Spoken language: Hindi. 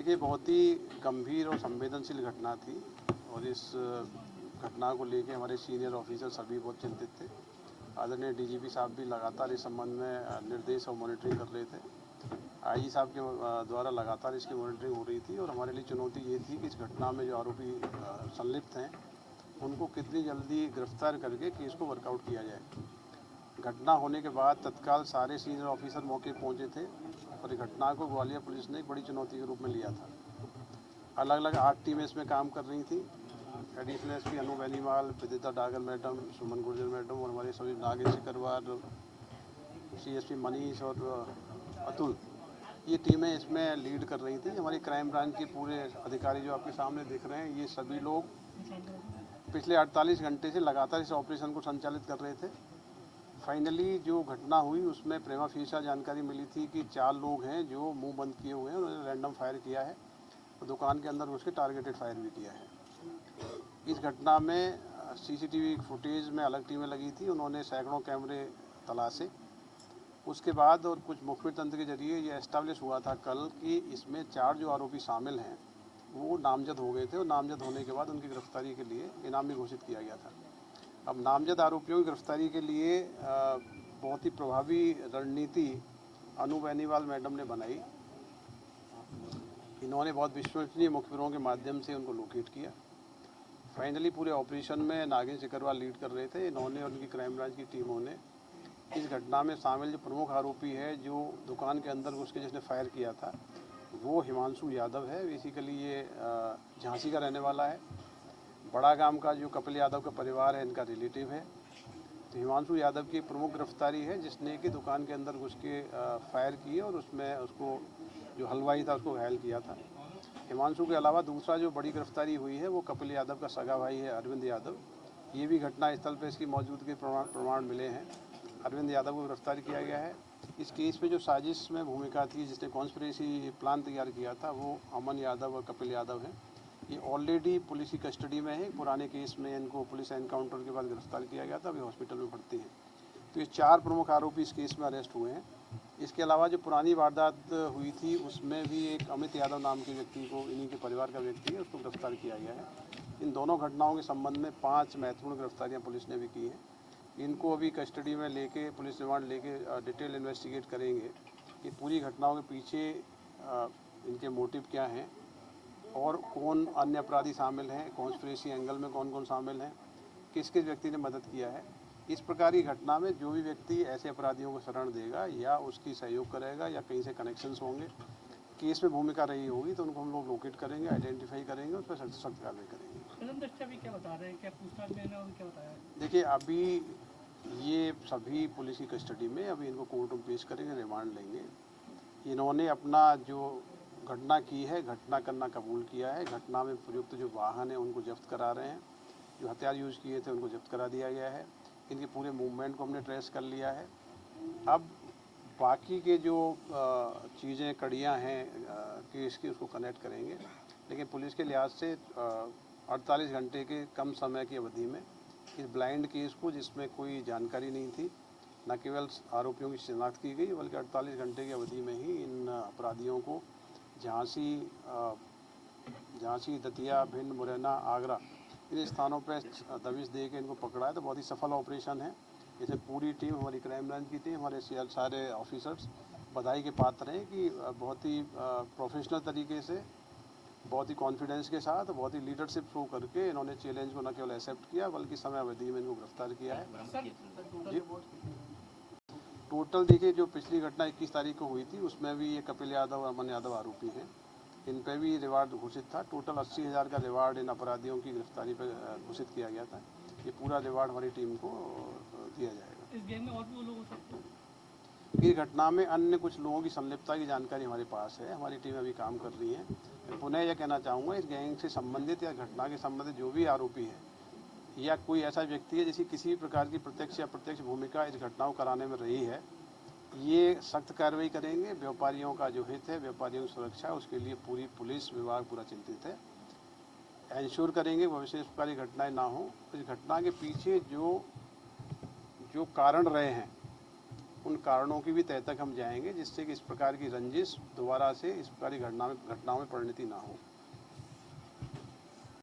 देखिए, बहुत ही गंभीर और संवेदनशील घटना थी और इस घटना को लेके हमारे सीनियर ऑफिसर सभी बहुत चिंतित थे। आदरणीय डीजीपी साहब भी लगातार इस संबंध में निर्देश और मॉनिटरिंग कर रहे थे। आईजी साहब के द्वारा लगातार इसकी मॉनिटरिंग हो रही थी और हमारे लिए चुनौती ये थी कि इस घटना में जो आरोपी संलिप्त हैं उनको कितनी जल्दी गिरफ्तार करके केस को वर्कआउट किया जाए। घटना होने के बाद तत्काल सारे सीनियर ऑफिसर मौके पहुंचे थे और इस घटना को ग्वालियर पुलिस ने एक बड़ी चुनौती के रूप में लिया था। अलग अलग 8 टीमें इसमें काम कर रही थी। एडिशनल एसपी अनु बेनीवाल, विदिता डागर मैडम, सुमन गुर्जर मैडम और हमारे सभी नागेश सिकरवार, सीएसपी मनीष और अतुल, ये टीमें इसमें लीड कर रही थी। हमारी क्राइम ब्रांच के पूरे अधिकारी जो आपके सामने दिख रहे हैं, ये सभी लोग पिछले 48 घंटे से लगातार इस ऑपरेशन को संचालित कर रहे थे। फाइनली जो घटना हुई उसमें प्रेमा फीसा जानकारी मिली थी कि 4 लोग हैं जो मुंह बंद किए हुए हैं, उन्होंने रैंडम फायर किया है और दुकान के अंदर उसके टारगेटेड फायर भी किया है। इस घटना में सीसीटीवी फुटेज में अलग टीमें लगी थी, उन्होंने सैकड़ों कैमरे तलाशे। उसके बाद और कुछ मुखबिर तंत्र के जरिए ये एस्टैब्लिश हुआ था कल कि इसमें 4 जो आरोपी शामिल हैं वो नामजद हो गए थे और नामजद होने के बाद उनकी गिरफ्तारी के लिए इनामी घोषित किया गया था। अब नामजद आरोपियों की गिरफ्तारी के लिए बहुत ही प्रभावी रणनीति अनु बेनीवाल मैडम ने बनाई। इन्होंने बहुत विश्वसनीय मुखबिरों के माध्यम से उनको लोकेट किया। फाइनली पूरे ऑपरेशन में नागेश सिकरवार लीड कर रहे थे। इन्होंने और उनकी क्राइम ब्रांच की टीमों ने इस घटना में शामिल जो प्रमुख आरोपी है जो दुकान के अंदर उसके जिसने फायर किया था, वो हिमांशु यादव है। बेसिकली ये झांसी का रहने वाला है। बड़ा गांव का जो कपिल यादव का परिवार है, इनका रिलेटिव है। तो हिमांशु यादव की प्रमुख गिरफ्तारी है जिसने कि दुकान के अंदर घुस के फायर किए और उसमें उसको जो हलवाई था उसको घायल किया था। हिमांशु के अलावा दूसरा जो बड़ी गिरफ्तारी हुई है वो कपिल यादव का सगा भाई है अरविंद यादव। ये भी घटना स्थल पर इसकी मौजूदगी प्रमाण मिले हैं। अरविंद यादव को गिरफ्तार किया गया है। इस केस में जो साजिश में भूमिका थी, जिसने कॉन्स्पिरेसी प्लान तैयार किया था, वो अमन यादव और कपिल यादव हैं। ये ऑलरेडी पुलिस की कस्टडी में है। पुराने केस में इनको पुलिस एनकाउंटर के बाद गिरफ्तार किया गया था, अभी हॉस्पिटल में भर्ती हैं। तो ये 4 प्रमुख आरोपी इस केस में अरेस्ट हुए हैं। इसके अलावा जो पुरानी वारदात हुई थी उसमें भी एक अमित यादव नाम के व्यक्ति को, इन्हीं के परिवार का व्यक्ति है, उसको गिरफ्तार किया गया है। इन दोनों घटनाओं के संबंध में 5 महत्वपूर्ण गिरफ्तारियाँ पुलिस ने भी की हैं। इनको अभी कस्टडी में लेके पुलिस रिमांड लेके डिटेल इन्वेस्टिगेट करेंगे कि पूरी घटनाओं के पीछे इनके मोटिव क्या हैं और कौन अन्य अपराधी शामिल हैं, कॉन्स्पिरेसी एंगल में कौन कौन शामिल हैं, किस किस व्यक्ति ने मदद किया है। इस प्रकार की घटना में जो भी व्यक्ति ऐसे अपराधियों को शरण देगा या उसकी सहयोग करेगा या कहीं से कनेक्शंस होंगे, केस में भूमिका रही होगी, तो उनको हम लोग लोकेट करेंगे, आइडेंटिफाई करेंगे, उस पर सख्त कार्रवाई करेंगे। क्या बता रहे हैं, क्या पूछताछ में इन्होंने क्या बताया? देखिए, अभी ये सभी पुलिस की कस्टडी में, अभी इनको कोर्ट में पेश करेंगे, रिमांड लेंगे। इन्होंने अपना जो घटना की है, घटना करना कबूल किया है। घटना में प्रयुक्त जो वाहन है उनको जब्त करा रहे हैं। जो हथियार यूज़ किए थे उनको जब्त करा दिया गया है। इनके पूरे मूवमेंट को हमने ट्रेस कर लिया है। अब बाकी के जो चीज़ें, कड़ियाँ हैं केस की, उसको कनेक्ट करेंगे। लेकिन पुलिस के लिहाज से 48 घंटे के कम समय की अवधि में इस ब्लाइंड केस को, जिसमें कोई जानकारी नहीं थी, न केवल आरोपियों की शिनाख्त की गई बल्कि 48 घंटे की अवधि में ही इन अपराधियों को झांसी, दतिया, भिंड, मुरैना, आगरा, इन स्थानों पर दबिश दे के इनको पकड़ा है। तो बहुत ही सफल ऑपरेशन है। इसे पूरी टीम, हमारी क्राइम ब्रांच की टीम, हमारे सारे ऑफिसर्स बधाई के पात्र हैं कि बहुत ही प्रोफेशनल तरीके से, बहुत ही कॉन्फिडेंस के साथ, बहुत ही लीडरशिप शो करके इन्होंने चैलेंज को न केवल एक्सेप्ट किया बल्कि समय अवधि में इनको गिरफ्तार किया है। जी, टोटल देखिए, जो पिछली घटना 21 तारीख को हुई थी उसमें भी ये कपिल यादव और अमन यादव आरोपी हैं। इन पर भी रिवार्ड घोषित था। टोटल 80,000 का रिवार्ड इन अपराधियों की गिरफ्तारी पर घोषित किया गया था। ये पूरा रिवार्ड हमारी टीम को दिया जाएगा। इस गैंग में और भी लोग हो सकते हैं? इस घटना में अन्य कुछ लोगों की संलिप्तता की जानकारी हमारे पास है। हमारी टीम अभी काम कर रही है। मैं पुनः यह कहना चाहूँगा, इस गैंग से संबंधित या घटना के संबंधित जो भी आरोपी है या कोई ऐसा व्यक्ति है जिसकी किसी प्रकार की प्रत्यक्ष या अप्रत्यक्ष भूमिका इस घटना को कराने में रही है, ये सख्त कार्रवाई करेंगे। व्यापारियों का जो हित है, व्यापारियों की सुरक्षा, उसके लिए पूरी पुलिस विभाग पूरा चिंतित है। इंश्योर करेंगे भविष्य में इस प्रकार की घटनाएं ना हो। इस घटना के पीछे जो कारण रहे हैं उन कारणों की भी तह तक हम जाएंगे, जिससे कि इस प्रकार की रंजिश दोबारा से इस प्रकार की घटनाओं में परिणति ना हो।